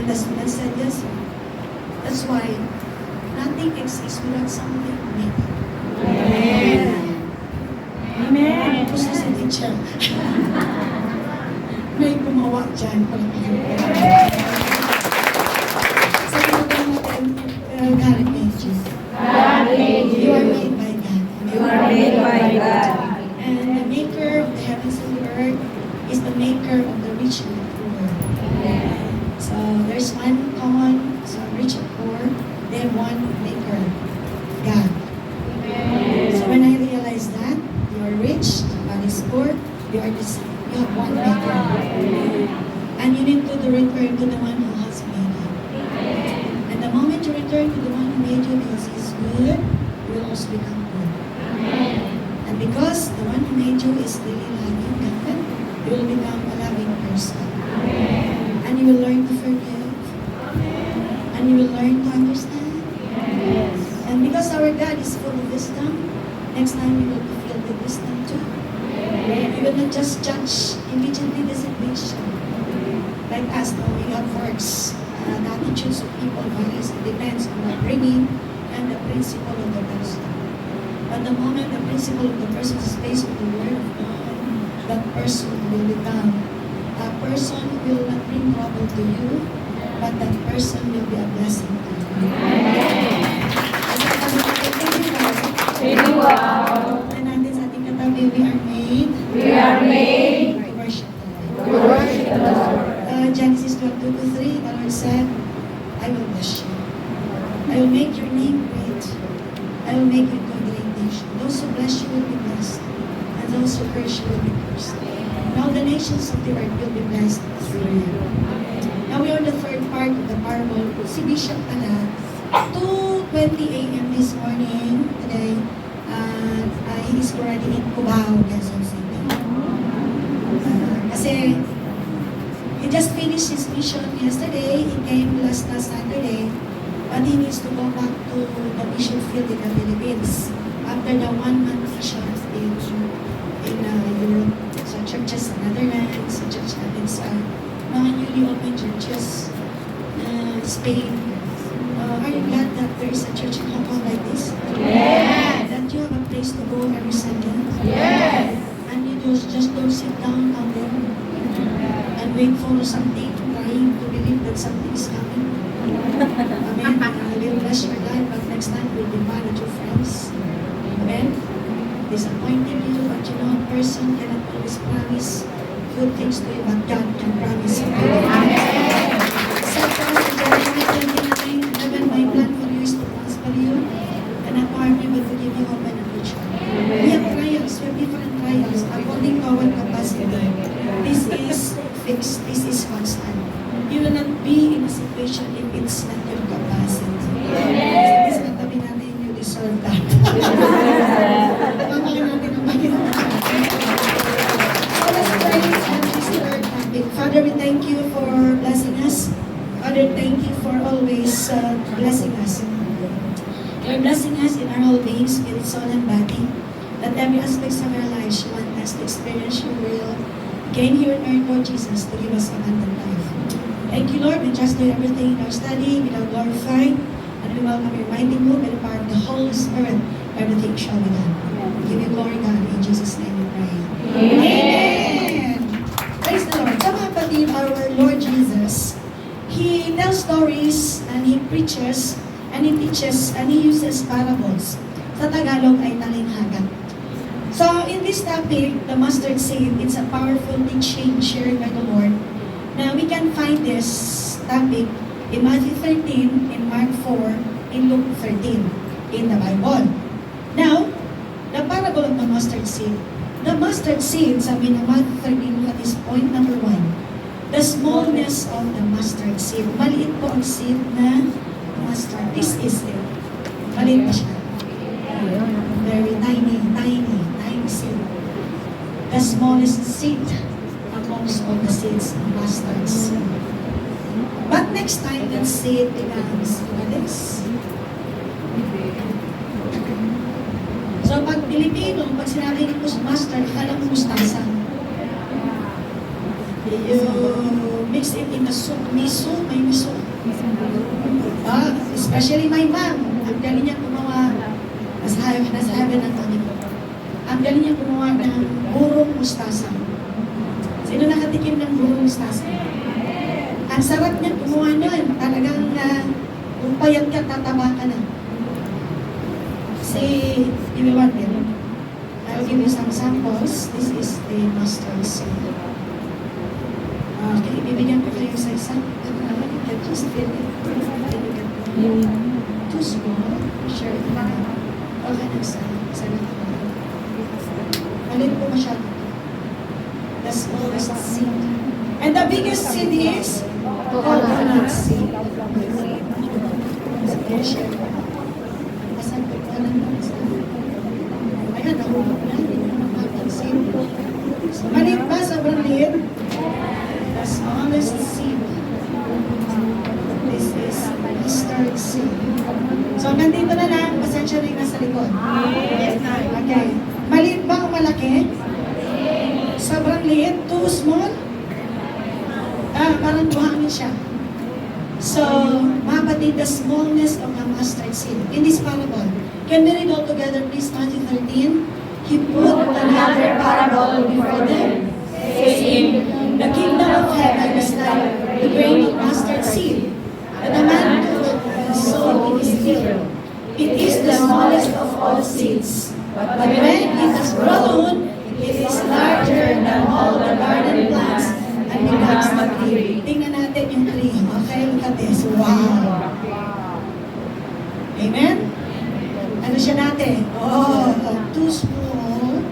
And the student said, yes, sir. That's why nothing exists without something maybe. Amen. Amen. Gusto si teacher. May gumawa dyan. Sabi ko natin, God made you. God made You are you. made by God. You are made by God. And the maker of the heavens and the earth is the maker of the rich and the poor. So there's one common, so rich and poor, they have one maker, God. So when I realized that, you are rich, God is poor, you are the same. You have one maker. And you need to return to the one who has made you. And the moment you return to the one who made you because he's good, you will also become good. And because the one who made you is really loving God, you will become a loving person. And you will learn to forgive. And you will learn to understand. And because our God is full of wisdom, next time you will be filled with wisdom too. You will not just judge immediately the situation. Like us, we have works, the attitudes of people varies. It depends on the bringing and the principle of the person. But the moment the principle of the person is based on the word of God, that person will become a person who will not bring trouble to you, but that person will be a blessing to you. Thank you, Lord. And natin sa ating katabi, we are made. We are made To worship the to Lord. worship the Lord. Genesis 12:2-3, the Lord said, I will bless you. I will make your name great. I will make you into a great nation. Those who bless you will be blessed, and those who curse you will be cursed. And all the nations of the earth will be blessed through you. Now we are on the third part of the parable. Si Bishop pala, 2:20 a.m. this morning, today, he is already in Cubao, Quezon City. Kasi he just finished his mission yesterday. He came last Saturday, but he needs to go back to the mission field in the Philippines after the 1-month mission in Europe. So churches sa Netherlands, sa church natin sa mga newly opened churches, Spain. Are you glad that there is a church in Hong Kong like this? Yes. That you have a place to go every Sunday? Yes. And you just don't sit down out there and wait for something, trying to believe that something is coming. Amen. Will bless your life, but next time we'll be mad at your friends. Amen. Disappointing you, but you know, a person cannot always promise good things to you, but God can promise you. Amen. Second, Jeremiah 29:11, my plan for you is to prosper you and not harm you, but to give you hope and a future. We have trials, we have different trials according to our capacity. This is fixed, this is constant. You will not be in a situation if it's not your capacity. Yes. Sa tabi natin, you deserve that. Mamakin natin ang Panginoon. So let's pray and this third topic. Father, we thank you for blessing us. Father, thank you for always blessing us. You're blessing us in our whole being, spirit, soul, and body. That every aspect of our lives, you want us to experience your will. You came here on earth, Lord Jesus, to give us abundant life. Thank you, Lord. We just do everything in our study, we are glorified, and we welcome your mighty move by the power of the Holy Spirit. Everything shall be done. We give you glory, God. In Jesus' name we pray. Amen. Praise the Lord. Sa mga kapatid, our Lord Jesus, He tells stories, and He preaches, and He teaches, and He uses parables. Sa Tagalog ay talinghaga. So, in this topic, the mustard seed, it's a powerful teaching shared by the Lord. Now, we can find this topic in Matthew 13, in Mark 4, in Luke 13, in the Bible. Now, the parable of the mustard seed. The mustard seed, sabi ng Matthew 13, look at this point number 1. The smallness of the mustard seed. Maliit po ang seed na mustard. This is it. Maliit pa siya. Very tiny seed. The smallest seed amongst all the seeds of mustards. But next time that seed becomes this. So pag Pilipino, pag sinabi ng mustard, akala mo mustasa. You mix it in the soup. Miso, may miso. Especially my mom. Ang galing niya gumawa. Nasa heaven ang Tony ko. Ang galing niya gumawa ng burong mustasa. Sino nakatikim ng burong mustasa? Ang sarap niya gumawa nun. Talagang kung payat ka, tataba ka na. Si, give me one minute. I'll give you some samples. This is the mustard seed. Okay, bibigyan ko kayo sa isa. You can just feel it. Too small. Share it na. Okay, isa na ito. Malit po masyado. The smallest seed. And the biggest seed is coconut seed. Sige, share it. Asan ko pa lang ng isa. Ayan, nahulog na. Hindi na mapapansin. So, malit ba? Sobrang liit? The smallest seed. This is mustard seed. So, nandito na lang. Pasensya rin nasa likod. Yes, Okay. Maliit ba o malaki? Sobrang liit? Too small? Parang buhangin siya. So, mga kapatid, the smallness of the mustard seed. In this parable, can we read all together, please, Matthew 13? He put another parable before them, saying, the kingdom of heaven is like the grain of mustard seed, that a man took and sowed in his field. It is the smallest of all seeds, but when it has grown, it is larger than all the garden plants and becomes a tree. Tingnan natin yung tree. Okay, look at this. Wow! Amen? Ano siya natin? Too small,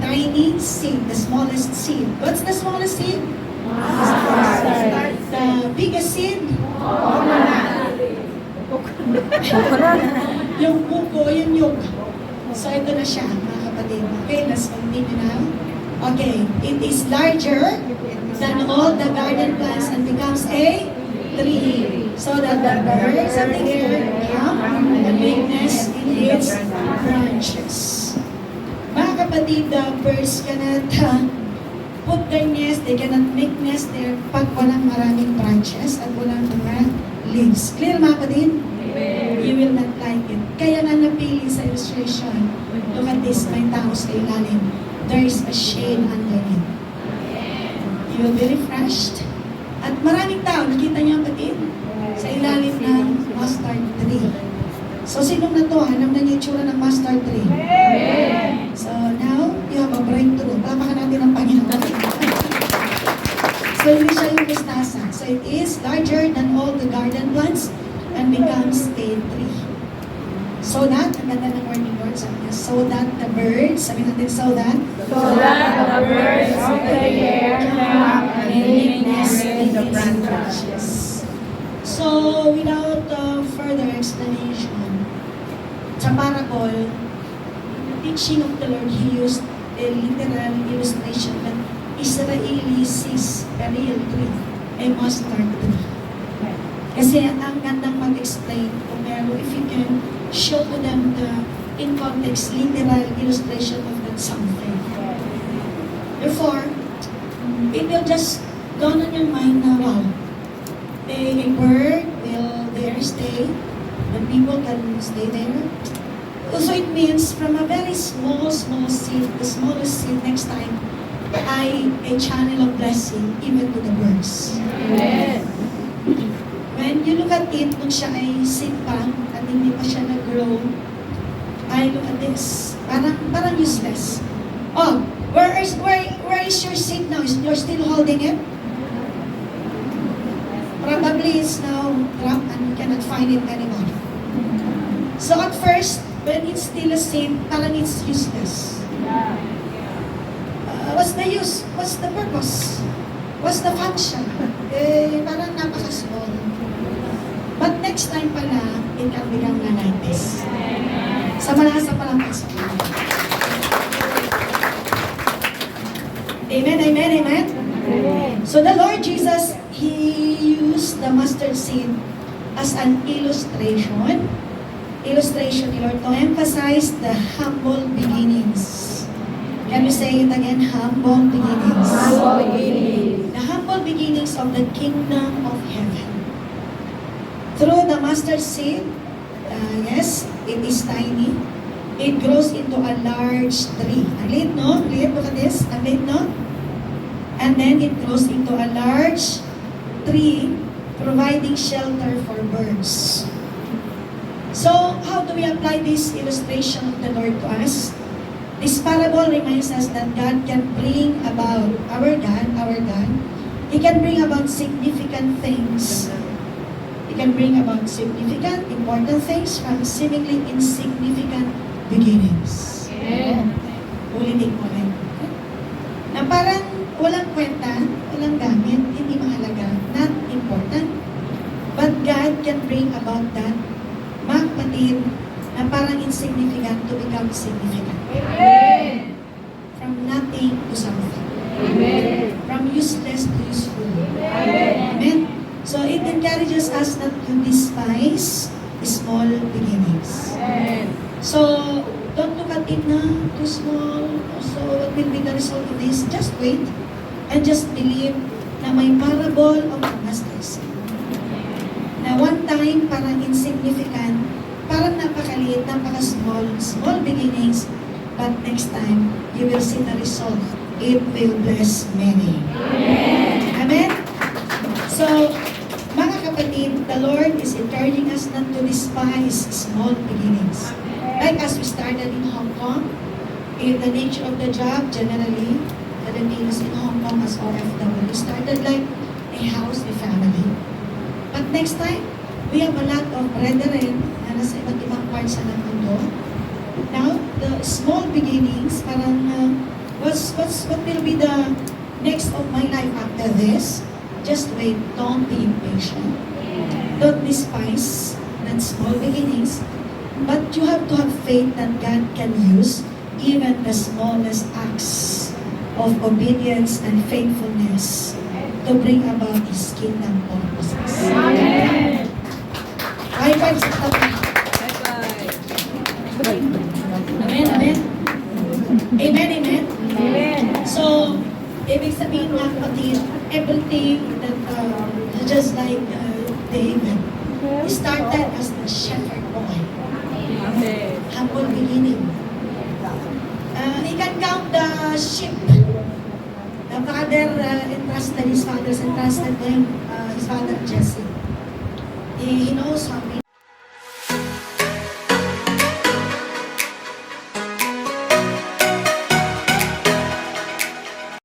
tiny seed, the smallest seed. What's the smallest seed? Mustard. The biggest seed? Coconut. Yung buko, yung yug. So, ito na siya, mga kapatid. Okay, let's continue now. Okay, it is larger than all the garden plants and becomes a tree. So that the birds of the air come and make nest in its branches. Mga kapatid, the birds cannot put their nest, they cannot make nest there pag walang maraming branches at walang mga leaves. Clear, mga kapatid? You will not like it. Kaya nga napili sa illustration, look at this, may tao sa ilalim. There is a shade underneath. You will be refreshed. At maraming tao, nakita niyo ang kapatid? Sa ilalim ng mustard tree. So, sinong natuwa? Alam na niyo yung tsura ng mustard tree? So, now, you have a breakthrough. Palamakan natin ang Panginoon. So, hindi siya yung mustasa. So, it is larger than all the garden plants and becomes a tree. So that, ang ganda ng word ni Lord, sabi niya, so that the birds, sabi natin, so that the birds of the air come and make nest in the branches. So, without further explanation, sa parable, teaching of the Lord, He used a literal illustration that Israeli sees a real tree, a mustard tree. Kasi ang gandang mag-explain kung meron, if you can show to them the, in context, literal illustration of that something. Therefore, it will just dawn on your mind na, wow, a bird will there stay, the people can stay there. So it means from a very small seed, the smallest seed next time, ay a channel of blessing even to the birds. Amen. When you look at it, nung siya ay seed pa, at hindi pa siya nag-grow, ay look at this. Parang useless. Oh, where is your seed now? You're still holding it? Probably it's now dropped and you cannot find it anymore. So at first, when it's still a seed, parang it's useless. What's the use? What's the purpose? What's the function? Parang napaka-small. But next time pala, it can become na like this. Sa malasa pa lang pasok. Amen, amen, amen? So the Lord Jesus, He used the mustard seed as an illustration. Illustration ni Lord to emphasize the humble beginnings. Can we say it again? Humble beginnings. Humble beginnings. The humble small beginnings of the kingdom of heaven. Through the mustard seed, yes, it is tiny. It grows into a large tree. Ang liit, no? Liit, look at this. Ang liit, no? And then it grows into a large tree, providing shelter for birds. So, how do we apply this illustration of the Lord to us? This parable reminds us that God can bring about, our God, He can bring about significant things. He can bring about significant, important things from seemingly insignificant beginnings. Ulitin ko rin. Na parang walang kwenta, walang gamit, hindi mahalaga, not important. But God can bring about that, mga kapatid, na parang insignificant to become significant. Amen. From nothing to something. Amen. From useless to useful. Amen. Amen. So it encourages us not to despise small beginnings. Amen. So don't look at it na too small. So what will be the result of this? Just wait and just believe na may parable of the mustard seed. Na one time parang insignificant, parang napakaliit, small beginnings, but next time you will see the result. It will bless many. Amen. Amen? So, mga kapatid, the Lord is encouraging us not to despise small beginnings. Like as we started in Hong Kong, in the nature of the job, generally, Filipinos in Hong Kong as OFW, started like a house, a family. But next time, we have a lot of brethren na nasa iba't ibang parts ng mundo. Now, the small beginnings, parang, what will be the next of my life after this? Just wait, don't be impatient. Don't despise that small beginnings. But you have to have faith that God can use even the smallest acts of obedience and faithfulness to bring about His kingdom purposes. Amen. High five sa tabi. Amen, amen. Amen, amen. Amen. So, ibig sabihin mga kapatid, everything that just like David, he started as the shepherd boy. Amen. Humble beginning. He can count the sheep. The father entrusted his father, entrusted him, his father Jesse. He knows how many